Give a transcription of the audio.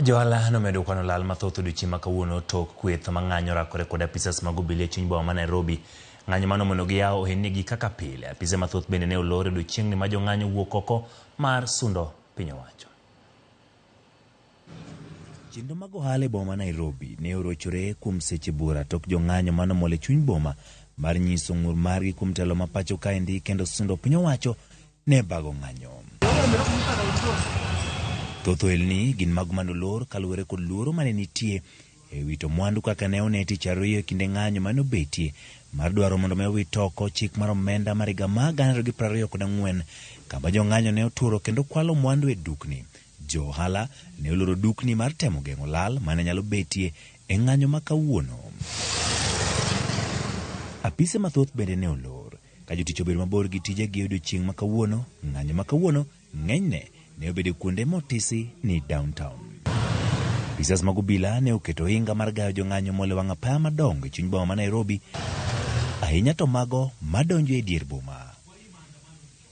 Johala nomedo kwano lal mathoth odiochieng' ma kawuono tok kweth mang'anyo rakore kod apisas mag obila e chuny boma ma Nairobi. Ng'anyo mano mondo giyaw ohelnigi kaka pile. Apise mathoth bende ne olor odiochieng'ni ma jong'anyo wuok oko mar sundo piny owacho. Chenro mag ohala e boma ma Nairobi ne orochore kuom seche buora tok jong'anyo mano mole chuny boma mar nyiso ng'ur margi kuom telo ma pacho kaendi kendo sundo piny owacho ne bago ng'anyo. Thoth ohelni gin mag manolor kaluwore kod luoro mane nitie e wito mwandu kaka ne oneti tich ariyo e kinde ng'anyo mane obetie mar dwaro mondo me owit oko chik mar omenda mar higa mar 2024 kama jong'anyo ne oturo kendo kwalo mwandu e dukni. Jo ohala ne oloro dukni mar temo geng'o lal mane nyalo betie e ng'anyo ma kawuono. Apise mathoth bende ne olor ka jotich obedo mabor gi tijegi e odiochieng' ma kawuono. Ng'anyo ma kawuono ng'enyne ne obedo kuonde motisi ni downtown. Apisas mag obila ne oketo hinga mar gayo jong'anyo mole wang' apaya madongo e chuny boma ma Nairobi, ahinya to mago madonjo e dier boma.